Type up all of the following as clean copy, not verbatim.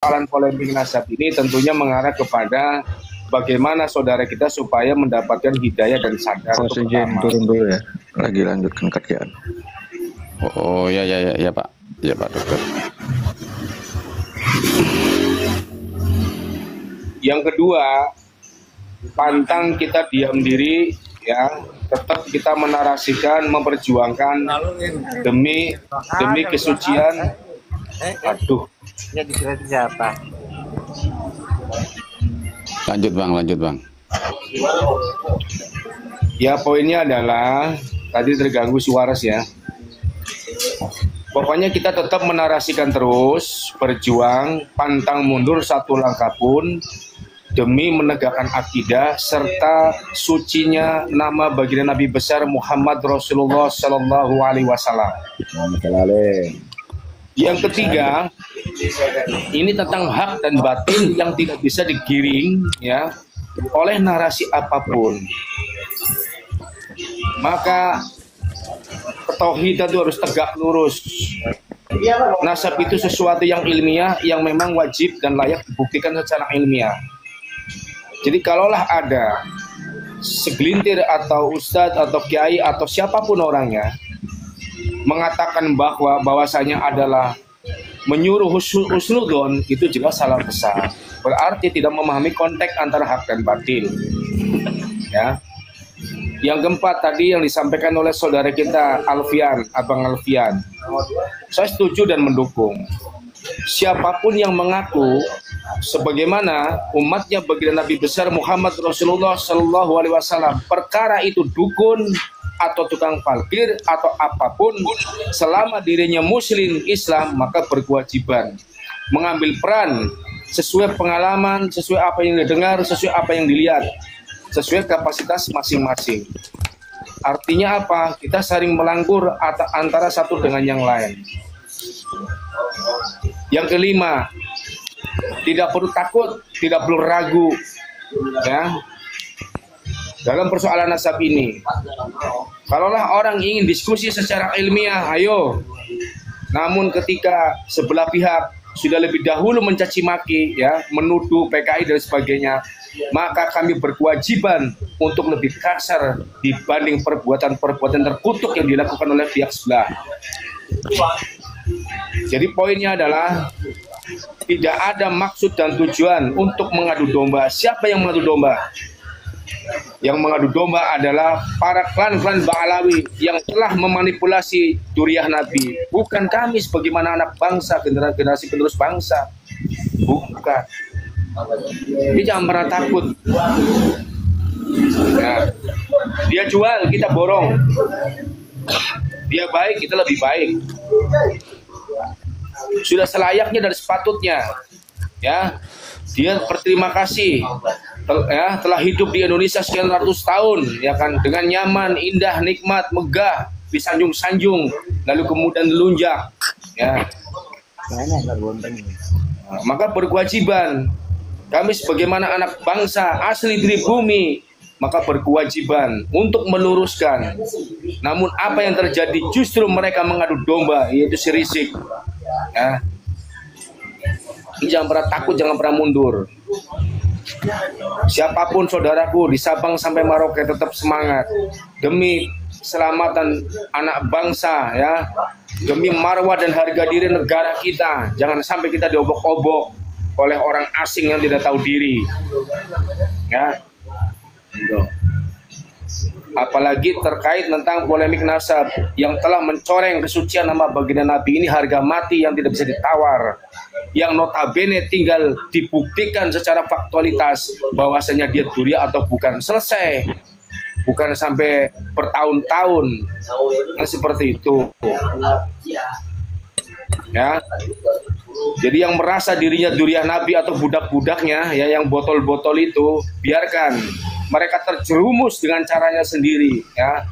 persoalan polemik nasab ini tentunya mengarah kepada bagaimana saudara kita supaya mendapatkan hidayah dan sadar. Turun dulu ya, lagi lanjutkan kerjaan. Oh ya Pak, ya Pak Dokter. Yang kedua, pantang kita diam diri, ya, tetap kita menarasikan, memperjuangkan demi kesucian. Aduh, ya dikira siapa? Lanjut bang. Ya, poinnya adalah tadi terganggu suara ya. Pokoknya kita tetap menarasikan terus, berjuang, pantang mundur satu langkah pun demi menegakkan akidah serta sucinya nama baginda Nabi besar Muhammad Rasulullah Shallallahu Alaihi Wasallam. Yang ketiga, ini tentang hak dan batin yang tidak bisa digiring ya oleh narasi apapun. Maka tauhid itu harus tegak lurus. Nasab itu sesuatu yang ilmiah yang memang wajib dan layak dibuktikan secara ilmiah. Jadi kalaulah ada segelintir atau ustadz atau kiai atau siapapun orangnya mengatakan bahwasanya adalah menyuruh husnudon, itu jelas salah besar. Berarti tidak memahami konteks antara hak dan batil. Ya. Yang keempat tadi yang disampaikan oleh saudara kita Alfian, Abang Alfian, saya setuju dan mendukung. Siapapun yang mengaku sebagaimana umatnya baginda Nabi besar Muhammad Rasulullah Shallallahu Alaihi Wasallam, perkara itu dukun atau tukang parkir atau apapun, selama dirinya muslim Islam, maka berkewajiban mengambil peran sesuai pengalaman, sesuai apa yang didengar, sesuai apa yang dilihat, sesuai kapasitas masing-masing. Artinya apa? Kita saling melangkur antara satu dengan yang lain. Yang kelima, tidak perlu takut, tidak perlu ragu, ya, dalam persoalan nasab ini. Kalaulah orang ingin diskusi secara ilmiah, ayo. Namun ketika sebelah pihak sudah lebih dahulu mencaci maki, ya, menuduh PKI dan sebagainya, maka kami berkewajiban untuk lebih kasar dibanding perbuatan-perbuatan terkutuk yang dilakukan oleh pihak sebelah. Jadi poinnya adalah tidak ada maksud dan tujuan untuk mengadu domba. Siapa yang mengadu domba? Yang mengadu domba adalah para klan-klan Ba'alawi yang telah memanipulasi duriah Nabi. Bukan kami sebagaimana anak bangsa, generasi penerus bangsa. Bukan. Dia jangan pernah takut. Nah, dia jual, kita borong. Dia baik, kita lebih baik. Sudah selayaknya dan sepatutnya, ya, dia berterima kasih telah hidup di Indonesia sekian ratus tahun, ya kan, dengan nyaman, indah, nikmat, megah, disanjung-sanjung, lalu kemudian dilunjak, ya. Maka berkewajiban kami sebagaimana anak bangsa asli dari bumi, maka berkewajiban untuk meluruskan. Namun apa yang terjadi justru mereka mengadu domba, yaitu si Rizik. Ya. Jangan pernah takut, jangan pernah mundur. Siapapun saudaraku di Sabang sampai Merauke tetap semangat demi keselamatan anak bangsa, ya, demi marwah dan harga diri negara kita. Jangan sampai kita diobok-obok oleh orang asing yang tidak tahu diri, ya. Apalagi terkait tentang polemik nasab yang telah mencoreng kesucian nama baginda Nabi, ini harga mati yang tidak bisa ditawar, yang notabene tinggal dibuktikan secara faktualitas bahwasanya dia duriah atau bukan. Selesai, bukan sampai bertahun-tahun. Nah, seperti itu, ya. Jadi yang merasa dirinya duriah Nabi atau budak-budaknya, ya, yang botol-botol itu, biarkan mereka terjerumus dengan caranya sendiri, ya.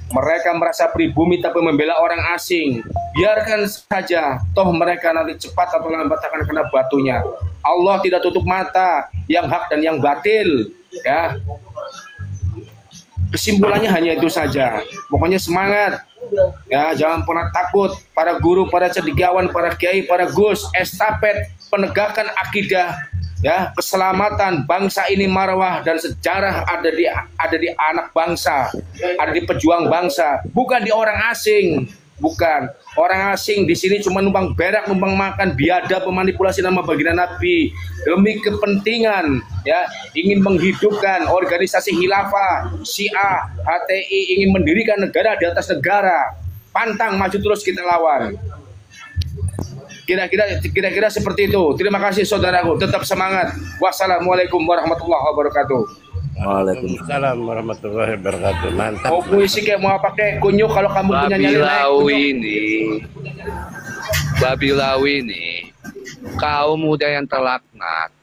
Mereka merasa pribumi tapi membela orang asing. Biarkan saja, toh mereka nanti cepat atau lambat akan kena batunya. Allah tidak tutup mata yang hak dan yang batil, ya. Kesimpulannya hanya itu saja. Pokoknya semangat, ya, jangan pernah takut. Para guru, para cendekiawan, para kiai, para gus, estafet penegakan akidah, ya, keselamatan bangsa ini, marwah dan sejarah ada di anak bangsa, ada di pejuang bangsa, bukan di orang asing. Bukan orang asing di sini cuma numpang berak, numpang makan, biadab, memanipulasi nama baginda Nabi demi kepentingan, ya, ingin menghidupkan organisasi khilafah, Syiah, HTI, ingin mendirikan negara di atas negara. Pantang, maju terus kita lawan. Kira-kira seperti itu. Terima kasih saudaraku, tetap semangat. Wassalamualaikum warahmatullahi wabarakatuh. Waalaikumsalam warahmatullahi wabarakatuh. Mantap. Mau puisi kayak mau pakai kunyuk, kalau kamu punya nyali Babi lawi ini kaum muda yang terlaknat,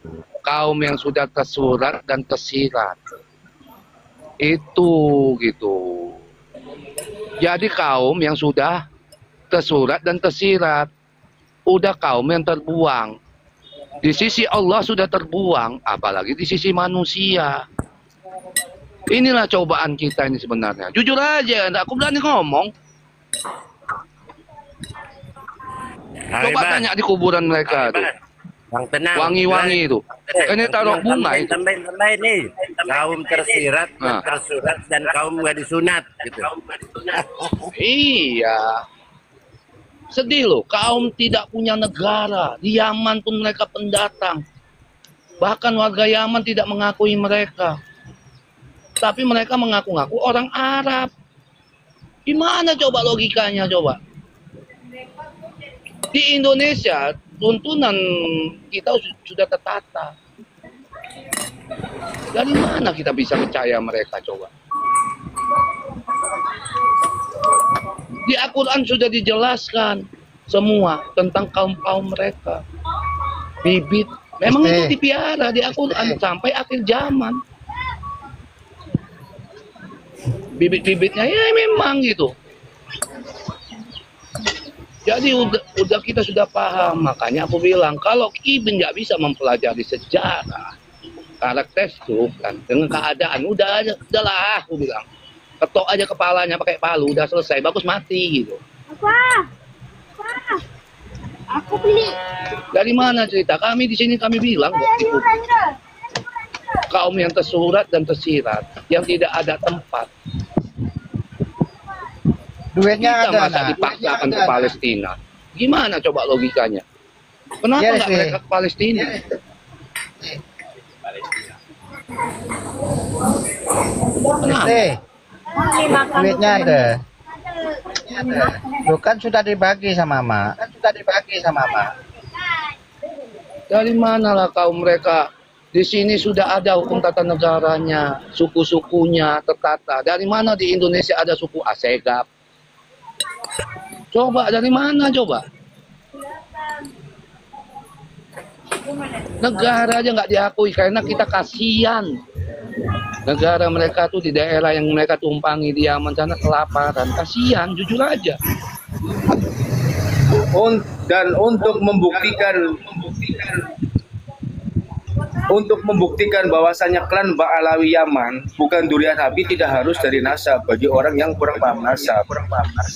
kaum yang sudah tersurat dan tersirat. Itu gitu. Jadi kaum yang sudah tersurat dan tersirat, udah kaum yang terbuang. Di sisi Allah sudah terbuang, apalagi di sisi manusia. Inilah cobaan kita ini sebenarnya. Jujur aja, aku berani ngomong. Coba tanya di kuburan mereka tuh. Bang, tenang. Wangi-wangi itu. Ini taruh bunga itu. Tambahin nih. Kaum tersirat, tersurat, dan kaum gak disunat. Gitu. Iya. Sedih loh, kaum tidak punya negara. Di Yaman pun mereka pendatang. Bahkan warga Yaman tidak mengakui mereka. Tapi mereka mengaku-ngaku orang Arab. Gimana coba logikanya coba? Di Indonesia, tuntunan kita sudah tertata. Dari mana kita bisa percaya mereka coba? Di Al-Quran sudah dijelaskan semua tentang kaum-kaum mereka. Bibit, memang itu dipiara di Al-Quran sampai akhir zaman. Bibit-bibitnya ya memang gitu. Jadi udah kita sudah paham, makanya aku bilang kalau Ibn nggak bisa mempelajari sejarah, karakter itu kan dengan keadaan udahlah aku bilang ketok aja kepalanya pakai palu udah selesai, bagus mati gitu. Apa? Aku beli. Dari mana cerita? Kami di sini kami bilang kaum yang tersurat dan tersirat, yang tidak ada tempat. Duitnya kita ada. masa dipaksakan ke Palestina. Gimana coba logikanya? Kenapa nggak mereka ke Palestina? Kenapa? Duitnya ada. Bukan sudah dibagi sama Mama. Dari manalah kaum mereka? Di sini sudah ada hukum tata negaranya, suku-sukunya tertata. Dari mana di Indonesia ada suku Asegap? Coba dari mana coba? Negara aja nggak diakui karena kita kasihan. Negara mereka tuh di daerah yang mereka tumpangi di Yaman sana kelaparan, kasihan, jujur aja. Dan untuk membuktikan bahwasanya klan Ba'alawi Yaman bukan durian Nabi tidak harus dari nasab bagi orang yang kurang paham nasab.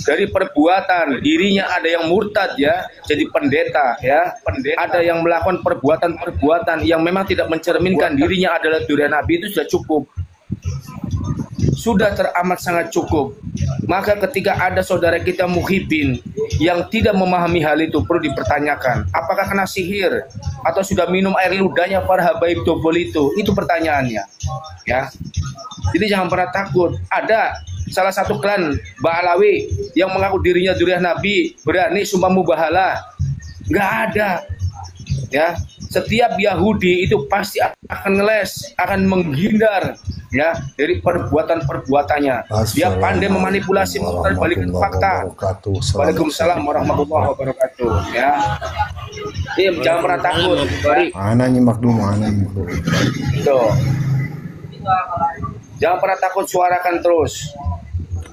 Dari perbuatan dirinya ada yang murtad ya, jadi pendeta ya. Ada yang melakukan perbuatan-perbuatan yang memang tidak mencerminkan dirinya adalah durian Nabi, itu sudah cukup. Sudah teramat sangat cukup. Maka ketika ada saudara kita muhibin yang tidak memahami hal itu, perlu dipertanyakan, apakah kena sihir atau sudah minum air ludahnya para habaib dobol itu pertanyaannya ya. Jadi jangan pernah takut. Ada salah satu klan Ba'alawi yang mengaku dirinya durian Nabi, berani sumpah mubahalah. Nggak ada ya. Setiap Yahudi itu pasti akan ngeles, akan menghindar ya dari perbuatan-perbuatannya. Dia pandai memanipulasi, membalikan fakta. Waalaikumsalam warahmatullahi wabarakatuh ya. Ini jangan pernah takut. Ana nyimak dulu, Tuh. Jangan pernah takut, suarakan terus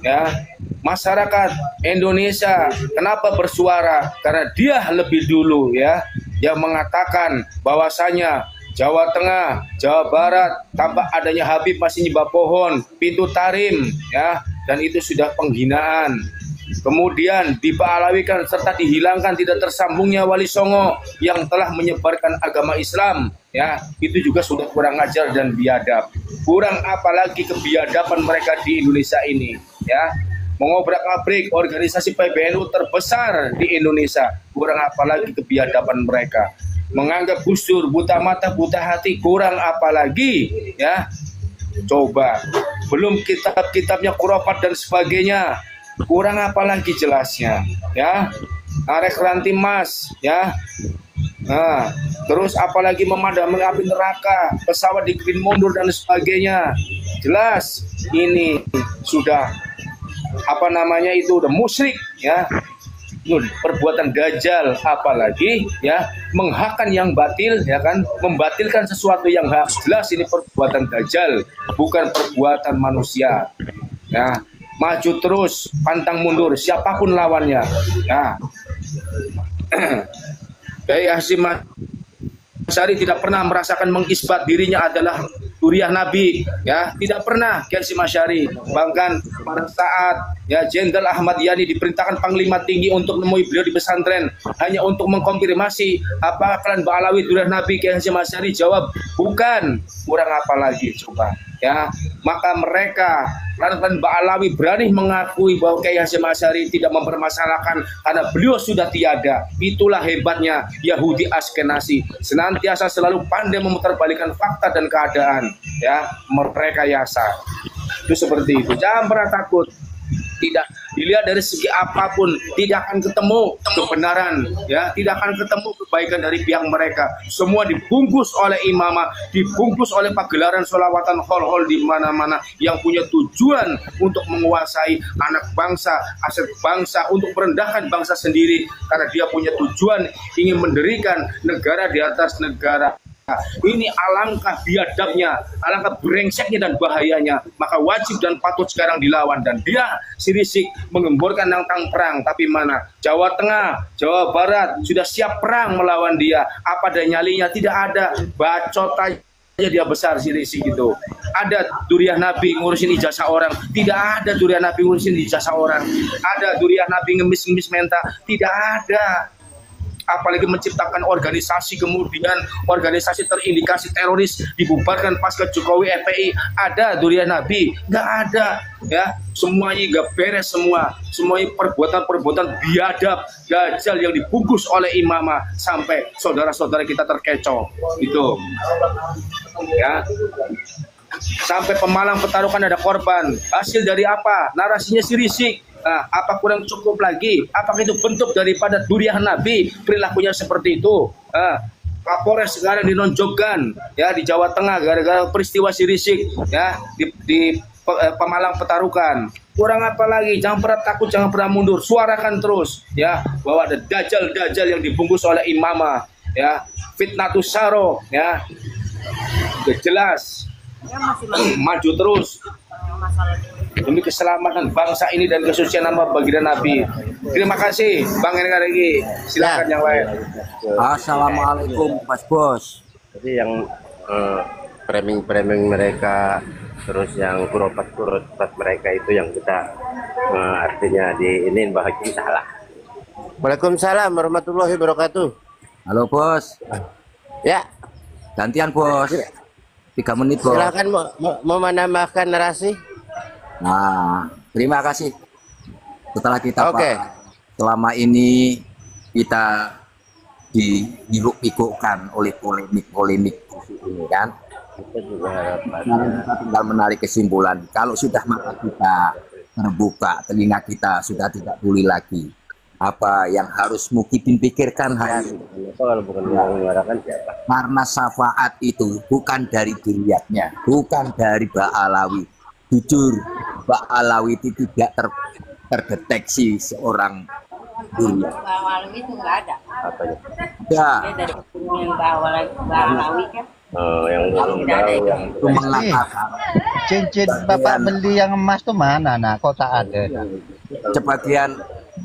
ya. Masyarakat Indonesia kenapa bersuara? Karena dia lebih dulu ya yang mengatakan bahwasanya Jawa Tengah, Jawa Barat tanpa adanya Habib masih nyembah pohon, pintu tarim ya, dan itu sudah penghinaan Kemudian diba'alawikan serta dihilangkan tidak tersambungnya Wali Songo yang telah menyebarkan agama Islam. Ya, itu juga sudah kurang ajar dan biadab. Kurang apalagi kebiadaban mereka di Indonesia ini. Ya, mengobrak-abrik organisasi PBNU terbesar di Indonesia. Kurang apalagi kebiadaban mereka. Menganggap Gus Dur buta mata, buta hati. Kurang apalagi, ya. Coba, belum kitab-kitabnya khurafat dan sebagainya. Kurang apa lagi jelasnya, ya? Arek ranti mas, ya. Nah, terus apalagi memadamkan api neraka, pesawat dikirim mundur dan sebagainya. Jelas ini sudah apa namanya itu udah musyrik, ya. Perbuatan dajjal, apalagi ya menghakkan yang batil, ya kan, membatilkan sesuatu yang hak. Jelas ini perbuatan dajjal, bukan perbuatan manusia. Ya, maju terus, pantang mundur siapapun lawannya. Ya. Kiai Hasyim Asy'ari tidak pernah merasakan mengisbat dirinya adalah duriah Nabi, ya, tidak pernah Kiai Hasyim Asy'ari. Bahkan pada saat ya Jenderal Ahmad Yani diperintahkan Panglima Tinggi untuk menemui beliau di pesantren hanya untuk mengkonfirmasi apakah kalian Ba'alawi duriah Nabi, Kiai Hasyim Asy'ari jawab bukan. Kurang apa lagi coba, ya. Maka mereka lantaran Ba'alawi berani mengakui bahwa Kiai Hasyim Asy'ari tidak mempermasalahkan karena beliau sudah tiada. Itulah hebatnya Yahudi Askenazi, senantiasa selalu pandai memutarbalikkan fakta dan keadaan, ya, merekayasa. Itu seperti itu. Jangan pernah takut. Tidak dilihat dari segi apapun, tidak akan ketemu kebenaran, ya, tidak akan ketemu kebaikan dari pihak mereka. Semua dibungkus oleh imamah, dibungkus oleh pagelaran sholawatan hol-hol di mana-mana yang punya tujuan untuk menguasai anak bangsa, aset bangsa, untuk merendahkan bangsa sendiri karena dia punya tujuan ingin mendirikan negara di atas negara. Ini alangkah biadabnya, alangkah brengseknya dan bahayanya. Maka wajib dan patut sekarang dilawan. Dan dia si Rizik mengemborkan tentang perang. Tapi mana? Jawa Tengah, Jawa Barat sudah siap perang melawan dia. Apa ada nyalinya? Tidak ada. Bacot aja dia besar si Rizik itu. Ada duriah Nabi ngurusin ijazah orang? Tidak ada duriah Nabi ngurusin ijazah orang. Ada duriah Nabi ngemis-ngemis menta? Tidak ada. Apalagi menciptakan organisasi, kemudian organisasi terindikasi teroris dibubarkan pasca Jokowi FPI. Ada duriah Nabi? Nggak ada, ya. Semuanya nggak beres semua. Semuanya perbuatan-perbuatan biadab, dajjal yang dibungkus oleh imamah sampai saudara-saudara kita terkecoh. Itu, ya. Sampai Pemalang Petarukan ada korban. Hasil dari apa? Narasinya si Rizik. Nah, apa kurang cukup lagi? Apakah itu bentuk daripada duriah Nabi? Perilakunya seperti itu. Kapolres sekarang dinonjokkan, ya, di Jawa Tengah gara-gara peristiwa si Rizik, ya, di Pemalang Petarukan. Kurang apa lagi? Jangan pernah takut, jangan pernah mundur. Suarakan terus, ya, bahwa ada dajjal-dajjal yang dibungkus oleh imamah, ya, fitnatus saro, ya, udah jelas. Maju terus demi keselamatan bangsa ini dan kesucian nama baginda Nabi. Terima kasih Bang Engaregi. Silakan yang lain. Assalamualaikum Mas Bos. Jadi yang framing-framing mereka, terus yang kurot-kurot mereka itu yang kita artinya diinin bahwa itu salah. Waalaikumsalam warahmatullahi wabarakatuh. Halo Bos. Ya, Gantian Bos. 3 menit Bos. silakan mau menambahkan narasi. Nah, terima kasih. Setelah kita Oke. selama ini kita dihiruk-pikukkan oleh polemik ini kan. Kita juga harapan. Sekarang kita tinggal menarik kesimpulan. Kalau sudah mata kita terbuka, telinga kita sudah tidak boleh lagi. Apa yang harus Mukidin pikirkan hari ini? Kalau bukan mengarahkan siapa? Karena syafaat itu bukan dari diriatnya, bukan dari Ba'alawi. Jujur, Ba'alawi itu tidak terdeteksi seorang diriat. Ba'alawi itu nggak ada. Apanya? Ya, Dari yang Ba'alawi kan. Oh, yang belum tahu yang itu mengatakan Cincin bapak beli yang emas tuh mana? Nah, kok tak ada? sebagian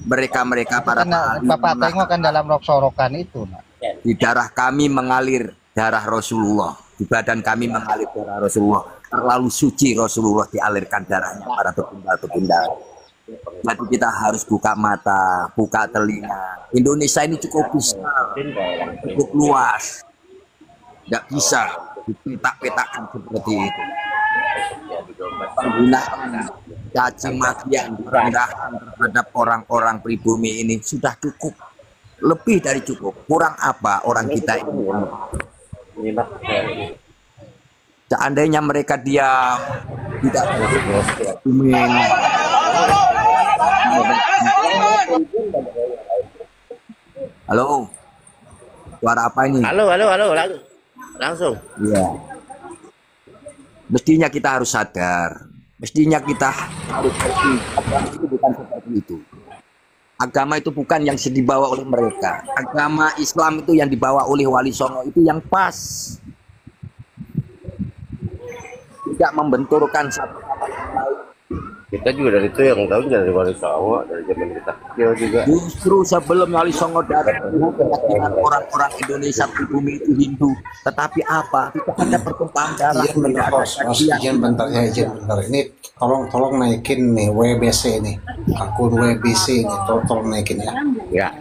mereka para Karena bapak tengok kan dalam rok sorokan itu. Nah. di darah kami mengalir darah Rasulullah, di badan kami mengalir darah Rasulullah. Terlalu suci Rasulullah dialirkan darahnya para pepindah-pepindah. Jadi kita harus buka mata, buka telinga. Indonesia ini cukup besar, cukup luas. Nggak bisa dipetak-petakan seperti itu. Penggunaan caci maki yang direndahkan terhadap orang-orang pribumi ini sudah cukup. Lebih dari cukup. Kurang apa orang kita ini? Seandainya mereka diam, tidak booming. Halo, suara apa ini? Halo, langsung. Iya. Mestinya kita harus sadar. Mestinya kita harus ngerti. Agama itu bukan seperti itu. Agama itu bukan yang dibawa oleh mereka. Agama Islam itu yang dibawa oleh Wali Songo itu yang pas. Tidak membenturkan satu sama lain. Kita juga dari itu yang tahu dari Wali Songo, dari zaman kita kecil juga. Justru sebelum Wali Songo datang, keyakinan orang-orang Indonesia pribumi itu Hindu. Tetapi apa? Tidak ada pertumpahan darah. Izin bentar ya, izin bentar. Ini tolong naikin nih WBC nih, akun WBC nih, tolong naikin ya. Enggak.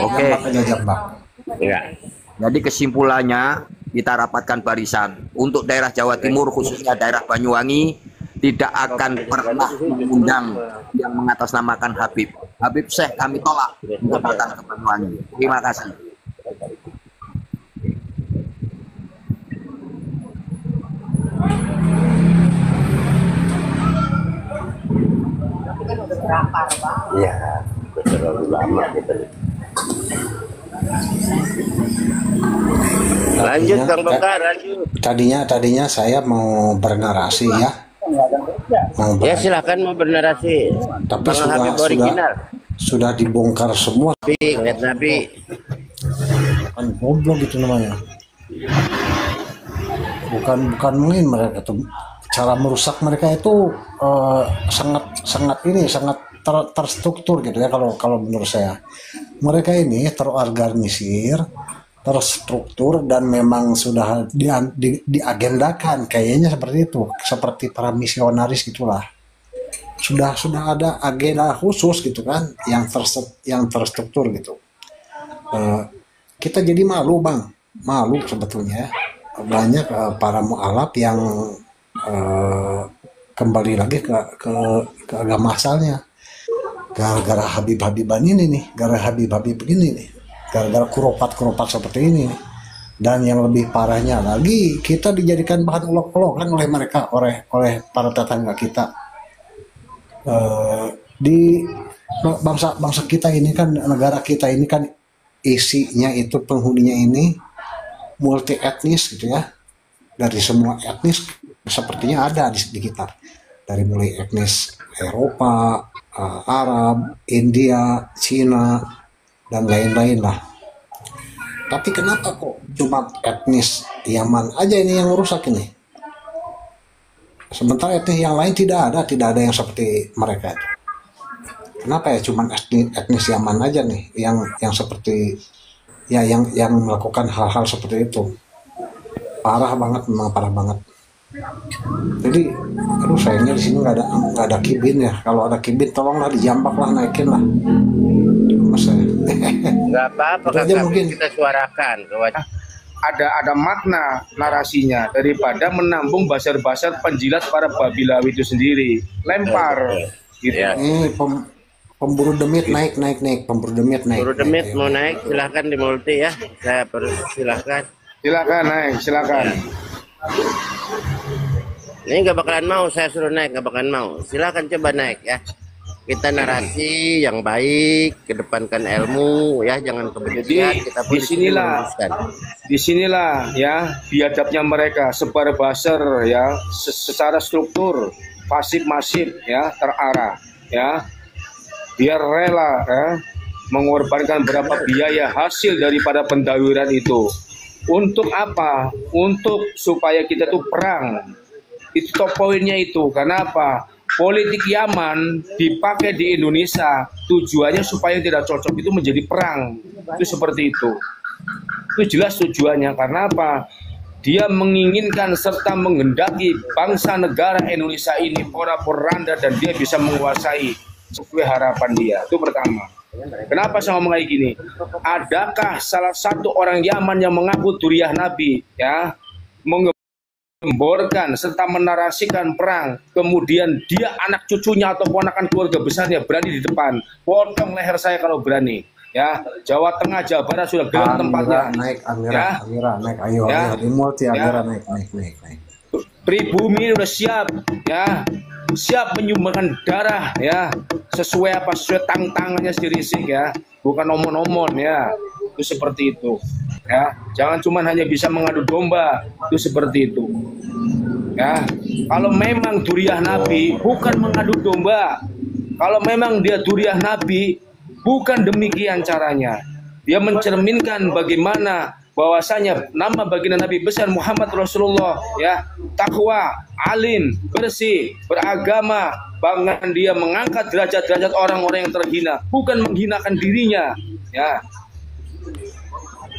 Oke. Aja jambak. Enggak. Jadi kesimpulannya kita rapatkan barisan untuk daerah Jawa Timur khususnya daerah Banyuwangi tidak akan pernah mengundang yang mengatasnamakan Habib Syekh kami tolak untuk datang ke Banyuwangi. Terima kasih. Iya, terlalu lama gitu. Lanjut Kang Bongkar, lanjut. Tadinya saya mau bernarasi ya. Ya silahkan mau bernarasi. Tapi sudah dibongkar semua. Lihat Nabi. Kan goblok gitu namanya. Bukan main mereka tuh. Cara merusak mereka itu sangat terstruktur gitu ya kalau menurut saya. Mereka ini terorganisir, terstruktur dan memang sudah diagendakan kayaknya seperti itu, seperti para misionaris gitulah. Sudah ada agenda khusus gitu kan yang terstruktur gitu. Kita jadi malu sebetulnya. Banyak para mu'alaf yang kembali lagi ke agama asalnya gara-gara Habib-Habiban ini nih, gara-gara Habib-Habib ini nih, gara-gara kuropat seperti ini nih. Dan yang lebih parahnya lagi kita dijadikan bahan olok-olokan oleh mereka, oleh para tetangga kita. Di bangsa kita ini kan, negara kita ini kan isinya itu penghuninya ini multi etnis gitu ya, dari semua etnis sepertinya ada di kita, dari mulai etnis Eropa, Arab, India, Cina, dan lain-lain lah. Tapi kenapa kok cuma etnis Yaman aja ini yang rusak ini? Sementara etnis yang lain tidak ada yang seperti mereka. Kenapa ya cuma etnis Yaman aja nih yang seperti ya yang melakukan hal-hal seperti itu? Parah banget, memang parah banget. Jadi, aduh sayangnya di sini nggak ada kibin ya. Kalau ada kibin, tolonglah dijambak lah, naikin lah. Mas saya. Nggak apa-apa, mungkin kita suarakan. Ada makna narasinya daripada menambung basar-basar penjilat para babilawi itu sendiri. Lempar, gitu. Ya. Ini pemburu demit naik. Pemburu demit naik. Pemburu demit mau naik, silahkan di multi ya. Saya silahkan. Silakan naik, silakan. Ini nggak bakalan mau, saya suruh naik nggak bakalan mau. Silakan coba naik ya. Kita narasi yang baik, kedepankan ilmu ya, jangan kebencian. Kita disinilah ya biadabnya mereka, sebar basar ya, secara struktur pasif masif ya, terarah ya, biar rela ya, mengorbankan berapa biaya hasil daripada pendawiran itu. Untuk apa? Untuk supaya kita tuh perang. Itu top poinnya itu. Karena apa? Politik Yaman dipakai di Indonesia, tujuannya supaya tidak cocok itu menjadi perang. Itu seperti itu. Itu jelas tujuannya. Karena apa? dia menginginkan serta menghendaki bangsa negara Indonesia ini porak-poranda dan dia bisa menguasai sesuai harapan dia. Itu pertama. Kenapa saya ngomong kayak gini? Adakah salah satu orang Yaman yang mengaku duriah Nabi, ya, menggemborkan serta menarasikan perang, kemudian dia anak cucunya atau ponakan keluarga besarnya berani di depan, potong leher saya kalau berani, ya. Jawa Tengah, Jawa Barat sudah gelap tempatnya. Naik, Ya. Amira naik, ayo, Ya. ayo, di multi Amira Ya. naik. Pribumi udah siap, ya, siap menyumbangkan darah, ya, sesuai tangannya sendiri sih, ya, bukan omon-omon, ya, itu seperti itu, ya, jangan cuma hanya bisa mengadu domba, itu seperti itu, ya. Kalau memang duriah Nabi bukan mengadu domba, kalau memang dia duriah Nabi bukan demikian caranya, dia mencerminkan bagaimana bahwasanya nama baginda Nabi besar Muhammad Rasulullah, ya, takwa, alim, bersih, beragama, bahkan dia mengangkat derajat-derajat orang-orang yang terhina, bukan menghinakan dirinya, ya.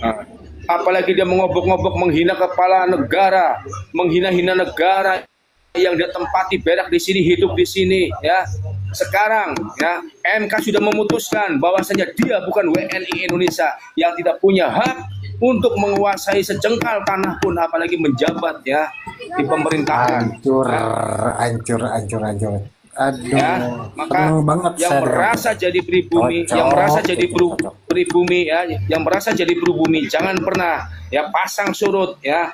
Nah, apalagi dia mengobok-ngobok menghina kepala negara, menghina-hina negara yang dia tempati berak di sini, hidup di sini, ya. Sekarang, ya, MK sudah memutuskan bahwasanya dia bukan WNI Indonesia yang tidak punya hak untuk menguasai sejengkal tanah pun, apalagi menjabat, ya, di pemerintahan. Hancur. Aduh, Ya, maka seneng banget yang saya merasa jadi pribumi, Cocok, yang merasa jadi cocok. pribumi, ya, yang merasa jadi pribumi, jangan pernah, ya, pasang surut, ya,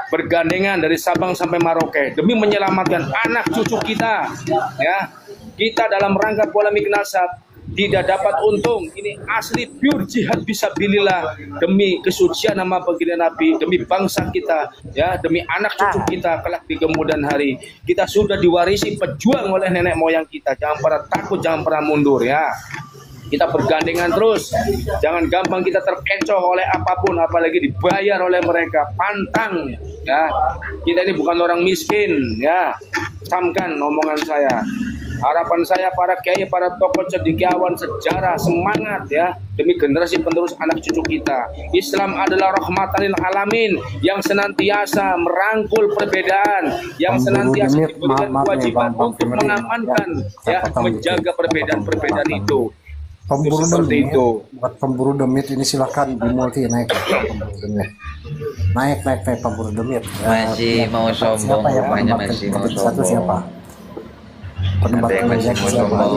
bergandengan dari Sabang sampai Merauke demi menyelamatkan anak cucu kita, ya. Kita dalam rangka polemik nasab tidak dapat untung. Ini asli pure jihad fisabilillah demi kesucian nama baginda Nabi, demi bangsa kita, ya, demi anak cucu kita kelak di kemudian hari. Kita sudah diwarisi pejuang oleh nenek moyang kita. Jangan pernah takut, jangan pernah mundur, ya. Kita bergandengan terus, jangan gampang kita terkecoh oleh apapun, apalagi dibayar oleh mereka, pantang, ya. Kita ini bukan orang miskin, ya. Camkan omongan saya. Harapan saya para kiai, para tokoh cendekiawan sejarah, semangat, ya, demi generasi penerus anak cucu kita. Islam adalah rahmatan lil alamin yang senantiasa merangkul perbedaan, yang senantiasa diberikan kewajiban untuk mengamankan, ya, menjaga perbedaan-perbedaan itu. Pemburu Seperti demit, itu. buat pemburu demit ini silahkan di multi naik, pemburu demit. Naik pemburu demit. Masih mau sombong, rupanya masih mau Satu sombong. siapa? Ada yang masih mau sombong.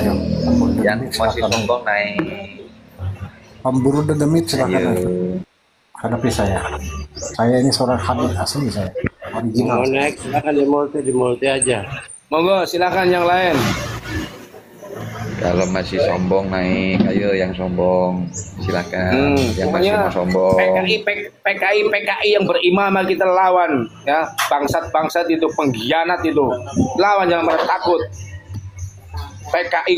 Ayo, pemburu Yang demit, masih silakan. sombong naik. Pemburu demit silakan naik. Ayo. Hadapi saya. Saya ini seorang Habib asli saya. Original. Mau naik silakan di multi aja. Monggo, silakan yang lain. Kalau masih sombong naik, ayo yang sombong silakan. Yang masih Pokoknya mau sombong. PKI yang berimam kita lawan, ya, bangsat-bangsat itu, pengkhianat itu, lawan, jangan merasa takut. PKI